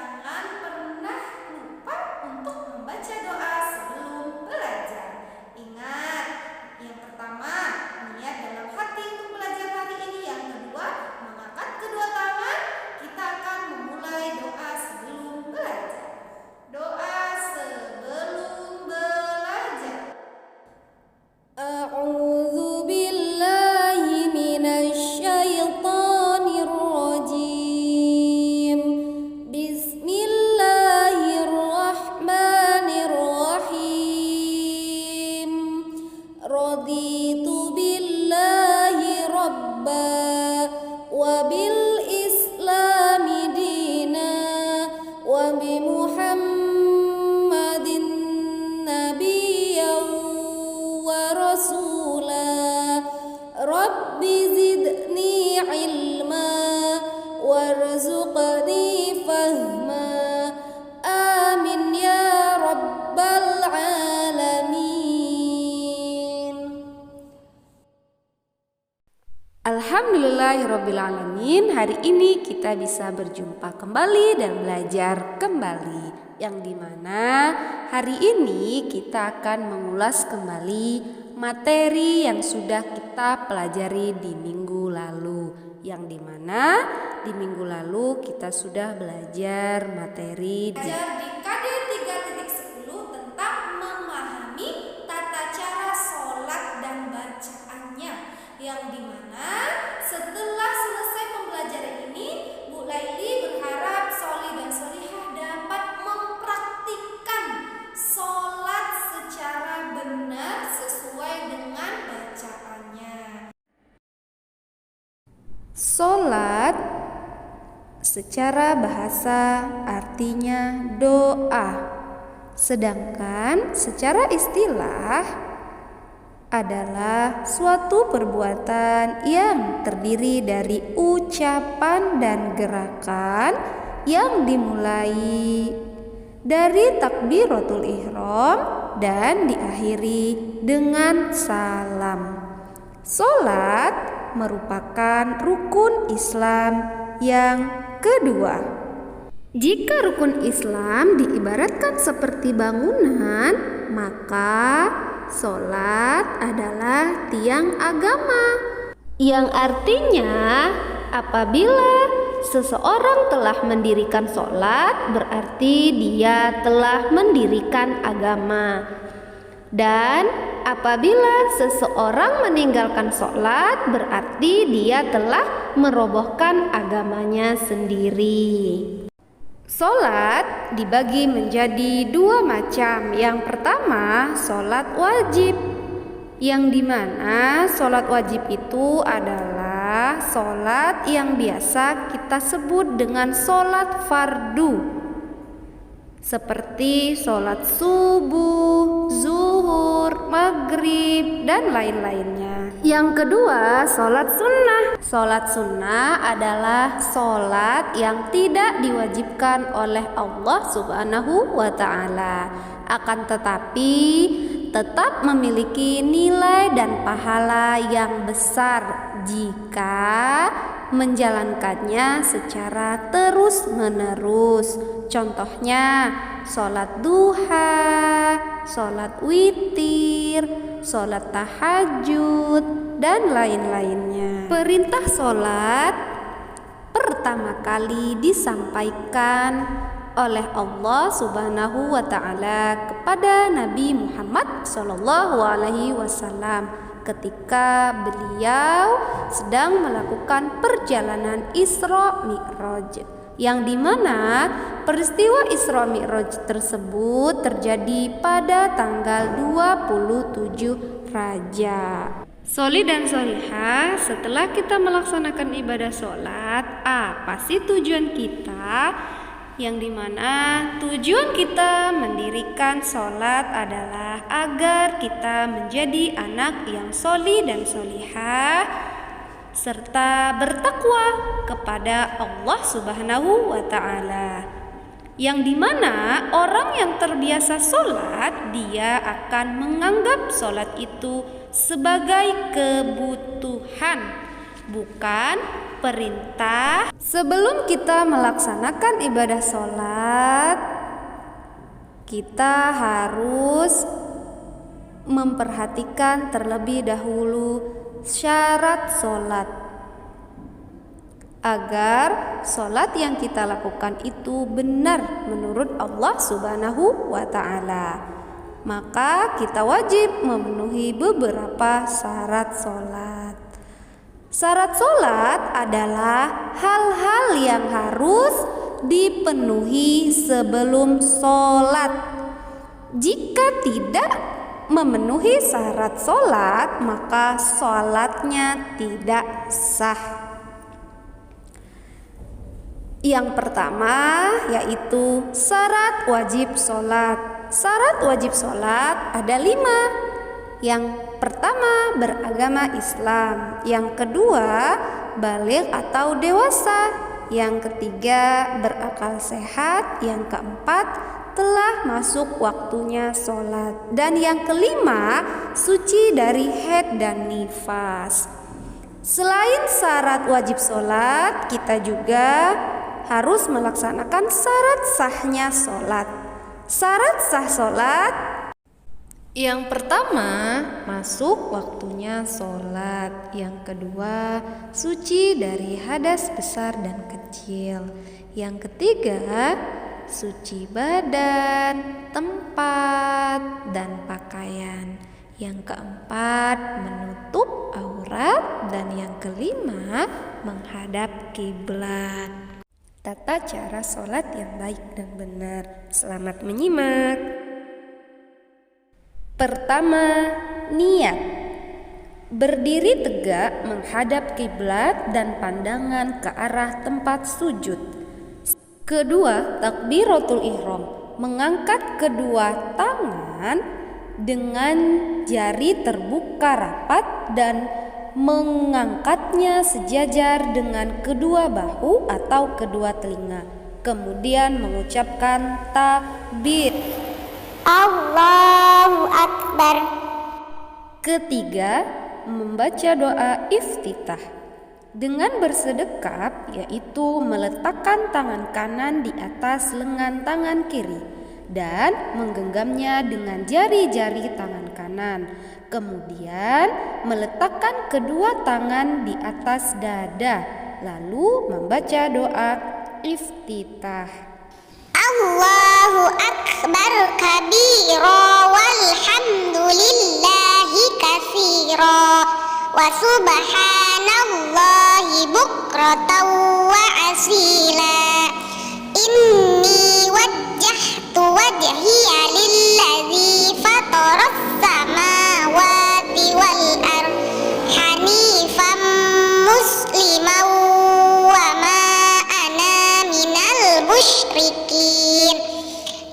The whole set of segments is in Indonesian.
jangan pernah lupa untuk membaca doa sebelum belajar. Ingat, yang pertama, niat dalam hati untuk belajar hari ini. Yang kedua, mengangkat kedua tangan. Kita akan memulai doa sebelum belajar. Doa sebelum belajar. A'udzu billahi minasy syaithanir rajim. Bismillahirrahmanirrahim. Raditu billahi rabba wa bil islami dina wa bi Muhammadin nabiyyan wa rasula. Rabbi zidni ilma warzuqni fahma. Amin ya rabbal alamin. Alhamdulillahirabbil alamin. Hari ini kita bisa berjumpa kembali dan belajar kembali, yang dimana hari ini kita akan mengulas kembali materi yang sudah kita pelajari di minggu lalu, yang dimana di minggu lalu kita sudah belajar materi Belajar di KD 3.10 tentang memahami tata cara sholat dan bacaannya, yang dimana setelah selesai pembelajaran ini, Bu Laili berharap Soli dan Solihah dapat mempraktikkan sholat secara benar sesuai dengan bacaannya. Sholat secara bahasa artinya doa, sedangkan secara istilah adalah suatu perbuatan yang terdiri dari ucapan dan gerakan yang dimulai dari takbiratul ihram dan diakhiri dengan salam. Sholat merupakan rukun Islam yang kedua. Jika rukun Islam diibaratkan seperti bangunan, maka sholat adalah tiang agama, yang artinya apabila seseorang telah mendirikan sholat, berarti dia telah mendirikan agama. Dan apabila seseorang meninggalkan sholat, berarti dia telah merobohkan agamanya sendiri. Sholat dibagi menjadi dua macam. Yang pertama, sholat wajib, yang dimana sholat wajib itu adalah sholat yang biasa kita sebut dengan sholat fardu, seperti sholat subuh, zuhur, maghrib, dan lain-lainnya. Yang kedua, sholat sunnah. Sholat sunnah adalah sholat yang tidak diwajibkan oleh Allah Subhanahu wa Ta'ala, akan tetapi tetap memiliki nilai dan pahala yang besar jika menjalankannya secara terus-menerus. Contohnya sholat duha, sholat witir, sholat tahajud, dan lain-lainnya. Perintah sholat pertama kali disampaikan oleh Allah Subhanahu wa Ta'ala kepada Nabi Muhammad SAW ketika beliau sedang melakukan perjalanan Isra Mi'raj, yang dimana peristiwa Isra Mi'raj tersebut terjadi pada tanggal 27 Rajab. Soli dan Solihah, setelah kita melaksanakan ibadah sholat, apa sih tujuan kita? Yang dimana tujuan kita mendirikan sholat adalah agar kita menjadi anak yang soli dan solihah, serta bertakwa kepada Allah Subhanahu wa Ta'ala. Yang dimana orang yang terbiasa sholat, dia akan menganggap sholat itu sebagai kebutuhan, bukan perintah. Sebelum kita melaksanakan ibadah sholat, kita harus memperhatikan terlebih dahulu syarat sholat, agar sholat yang kita lakukan itu benar menurut Allah Subhanahu wa Ta'ala. Maka kita wajib memenuhi beberapa syarat sholat. Syarat sholat adalah hal-hal yang harus dipenuhi sebelum sholat. Jika tidak memenuhi syarat sholat, maka sholatnya tidak sah. Yang pertama yaitu syarat wajib sholat. Syarat wajib sholat ada 5. Yang pertama, beragama Islam. Yang kedua, baligh atau dewasa. Yang ketiga, berakal sehat. Yang keempat, telah masuk waktunya sholat. Dan yang kelima, suci dari haid dan nifas. Selain syarat wajib sholat, kita juga harus melaksanakan syarat sahnya sholat. Syarat sah sholat yang pertama, masuk waktunya sholat. Yang kedua, suci dari hadas besar dan kecil. Yang ketiga, suci badan, tempat, dan pakaian. Yang keempat, menutup aurat. Dan yang kelima, menghadap kiblat. Tata cara sholat yang baik dan benar. Selamat menyimak. Pertama, niat. Berdiri tegak menghadap kiblat dan pandangan ke arah tempat sujud. Kedua, takbiratul ihram. Mengangkat kedua tangan dengan jari terbuka rapat dan mengangkatnya sejajar dengan kedua bahu atau kedua telinga. Kemudian mengucapkan takbir. Allahu Akbar. Ketiga, membaca doa iftitah dengan bersedekap, yaitu meletakkan tangan kanan di atas lengan tangan kiri dan menggenggamnya dengan jari-jari tangan kanan. Kemudian meletakkan kedua tangan di atas dada, lalu membaca doa iftitah. Allahu Akbar kabira walhamdulillahi katsira wa subhanallahi bukratan wa asila. Inni wajjahtu wajhiya lilladzi fataras samawati wal ard hanifan musliman wa ma ana minal musyrikin.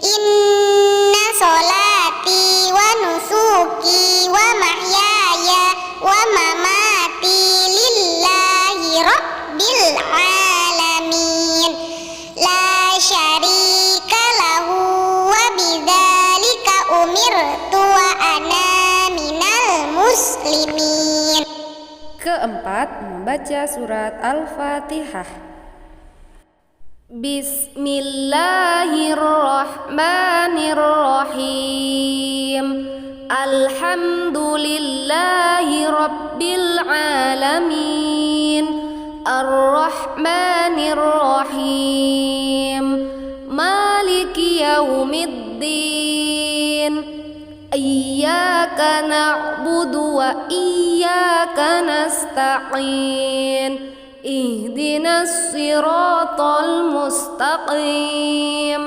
Inna sholati wa nusuki wa mahyaya wa mamati lillahi rabbil alamin la syarika lahu wa bidzalika umirtu wa ana minal muslimin. Keempat, membaca surat Al-Fatihah. Bismillahirrahmanirrahim. Alhamdulillahi rabbil alamin. Ar-Rahmanirrahim. Maliki yaumiddin. Iyyaka na'budu wa iyyaka nasta'in. Ihdinas siratal mustaqim.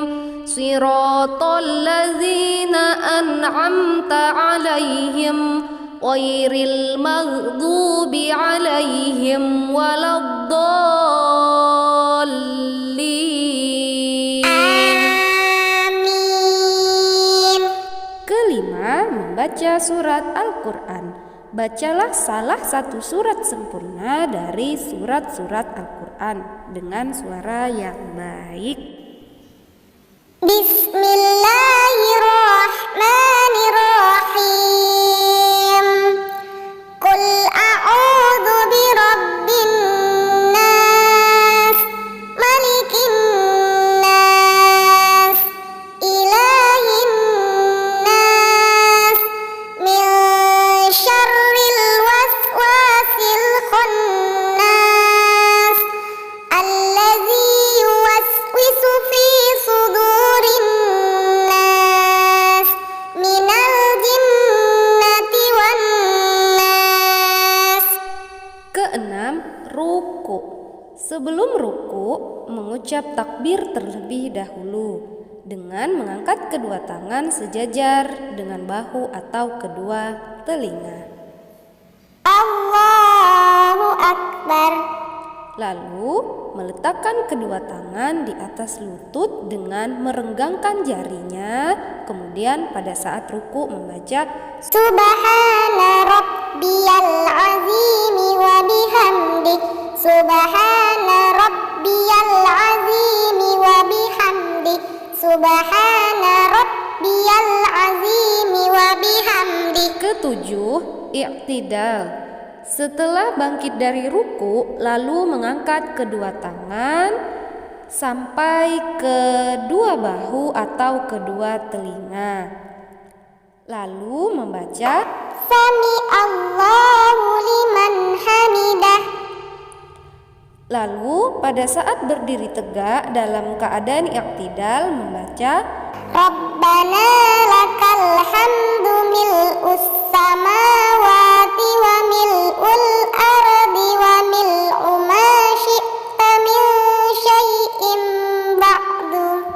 Siratal ladzina an'amta 'alaihim ghairil maghdubi 'alaihim waladdallin. Amin. Kelima, membaca surat Al-Quran. Bacalah salah satu surat sempurna dari surat-surat Al-Quran dengan suara yang baik. Bismillahirrahmanirrahim. Qul a'udzu birabbin nas mengucap takbir terlebih dahulu dengan mengangkat kedua tangan sejajar dengan bahu atau kedua telinga. Allahu Akbar. Lalu meletakkan kedua tangan di atas lutut dengan merenggangkan jarinya. Kemudian pada saat ruku membaca Subhana rabbiyal azim wa bihamdik. Subhana rabbiyal azim wa bihamdik. Subhana rabbiyal azim wa bihamdik. Ketujuh, i'tidal. Setelah bangkit dari ruku, lalu mengangkat kedua tangan sampai ke dua bahu atau kedua telinga. Lalu membaca Sami Allahu liman hamidah. Lalu pada saat berdiri tegak dalam keadaan i'tidal membaca Rabbana lakal hamdu mil'us samawati wa mil'ul ardi wa mil'u ma syi'ta min syai'in ba'du.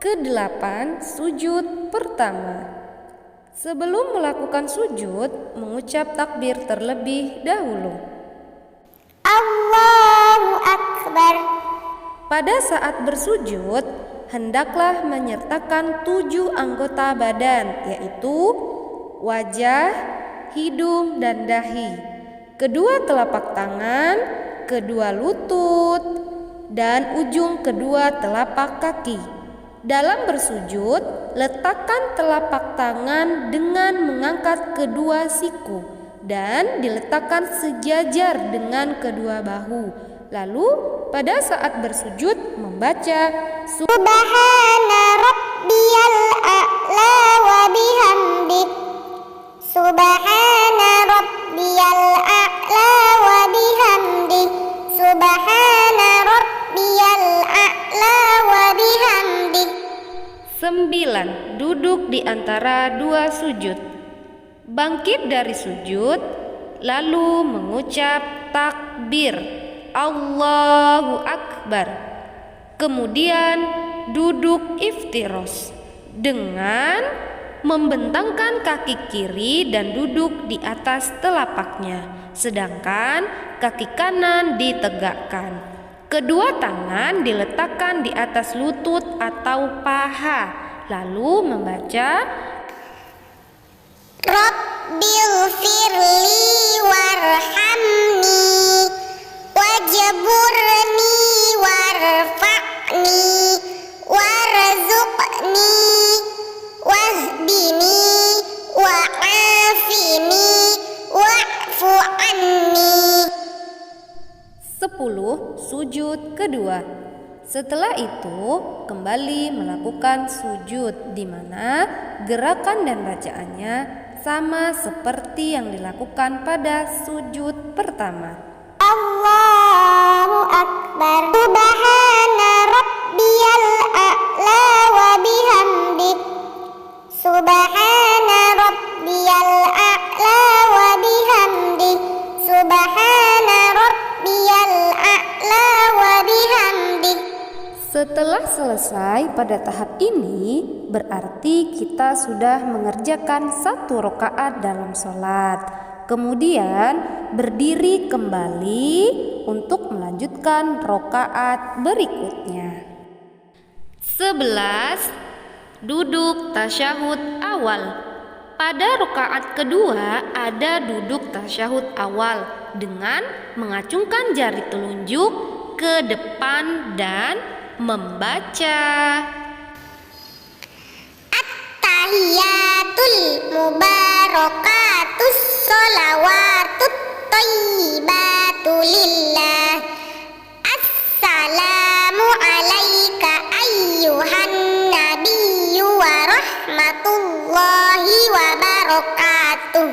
Kedelapan, sujud pertama. Sebelum melakukan sujud, mengucap takbir terlebih dahulu. Allahu Akbar. Pada saat bersujud, hendaklah menyertakan 7 anggota badan, yaitu wajah, hidung, dan dahi, kedua telapak tangan, kedua lutut, dan ujung kedua telapak kaki. Dalam bersujud, letakkan telapak tangan dengan mengangkat kedua siku dan diletakkan sejajar dengan kedua bahu. Lalu pada saat bersujud membaca Subhana rabbiyal a'la wa bihamdik. Subhana rabbiyal a'la wa bihamdik. Subhana rabbiyal a'la wa bihamdik. 9. Duduk di antara dua sujud. Bangkit dari sujud, lalu mengucap takbir Allahu Akbar. Kemudian duduk iftirosh dengan membentangkan kaki kiri dan duduk di atas telapaknya, sedangkan kaki kanan ditegakkan. Kedua tangan diletakkan di atas lutut atau paha, lalu membaca Rabbighfirli warhamni wajburni warfa'ni warzuqni wahdini wa'afini wa'fu anni. 10. Sujud kedua. Setelah itu kembali melakukan sujud, di mana gerakan dan bacaannya sama seperti yang dilakukan pada sujud pertama. Allahu Akbar. Subhana rabbiyal a'la wa bihamdik. Subhana rabbiyal a'la wa bihamdik. Subhana rabbiyal a'la wa bihamdik. Setelah selesai pada tahap ini, berarti kita sudah mengerjakan 1 rakaat dalam sholat. Kemudian berdiri kembali untuk melanjutkan rakaat berikutnya. 11. Duduk tasyahud awal. Pada rakaat kedua ada duduk tasyahud awal dengan mengacungkan jari telunjuk ke depan dan membaca At-tahiyatul mubarakatus sholawatut thayyibatu lillah. Assalamu alayka ayyuhan nabiyyu wa rahmatullahi wa barakatuh.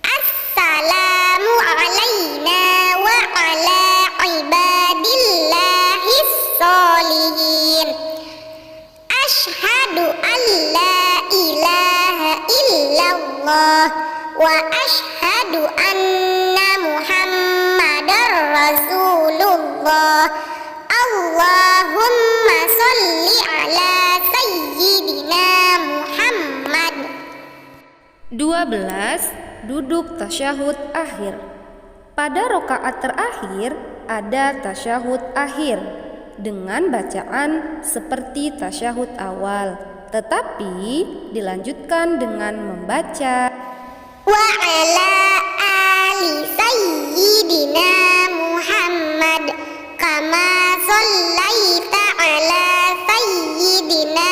Assalamu alayna wa ala ibadillahis sholihin. Ashhadu an la ilaha illallah wa ashhadu anna muhammadar rasulullah. 15. Duduk tasyahud akhir. Pada rakaat terakhir ada tasyahud akhir dengan bacaan seperti tasyahud awal, tetapi dilanjutkan dengan membaca wa ala ali sayyidina Muhammad kama shallaita ala sayyidina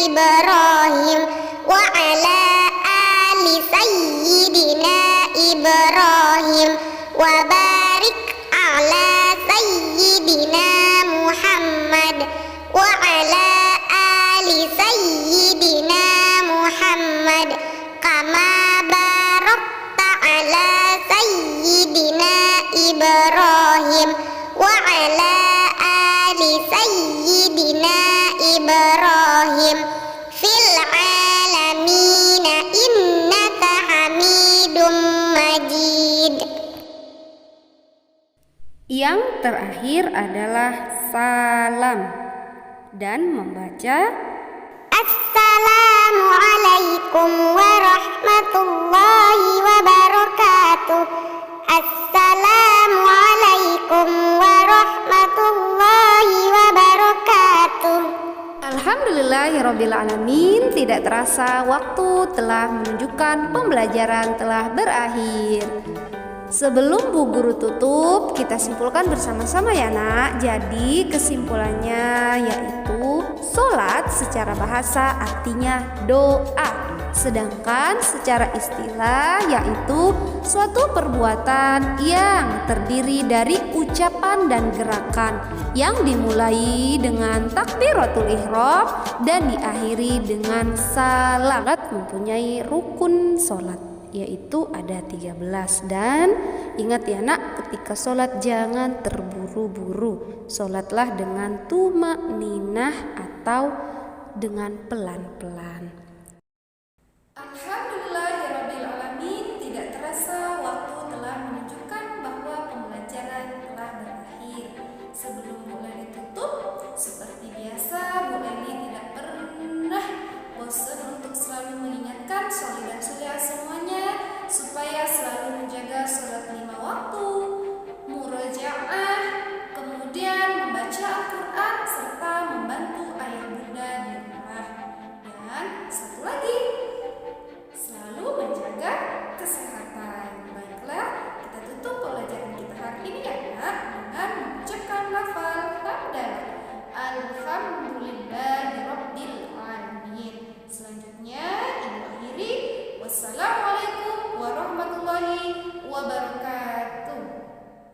Ibrahim wa ala ali sayyidina Ibrahim wa barik ala sayyidina Muhammad wa ala ali sayyidina Muhammad kama barakta ala sayyidina Ibrahim wa ala ali sayyidina Ibrahim fil alamin innaka Hamidum Majid. Yang terakhir adalah salam dan membaca Assalamualaikum warahmatullahi wabarakatuh. Assalamualaikum warahmatullahi wabarakatuh. Alhamdulillahirrabbilalamin. Tidak terasa waktu telah menunjukkan pembelajaran telah berakhir. Sebelum Bu Guru tutup, kita simpulkan bersama-sama ya nak. Jadi kesimpulannya yaitu sholat secara bahasa artinya doa, sedangkan secara istilah yaitu suatu perbuatan yang terdiri dari ucapan dan gerakan yang dimulai dengan takbiratul ihram dan diakhiri dengan salam. Sholat mempunyai rukun sholat, yaitu ada 13. Dan ingat ya nak, ketika sholat jangan terburu-buru. Sholatlah dengan tumakninah atau dengan pelan-pelan.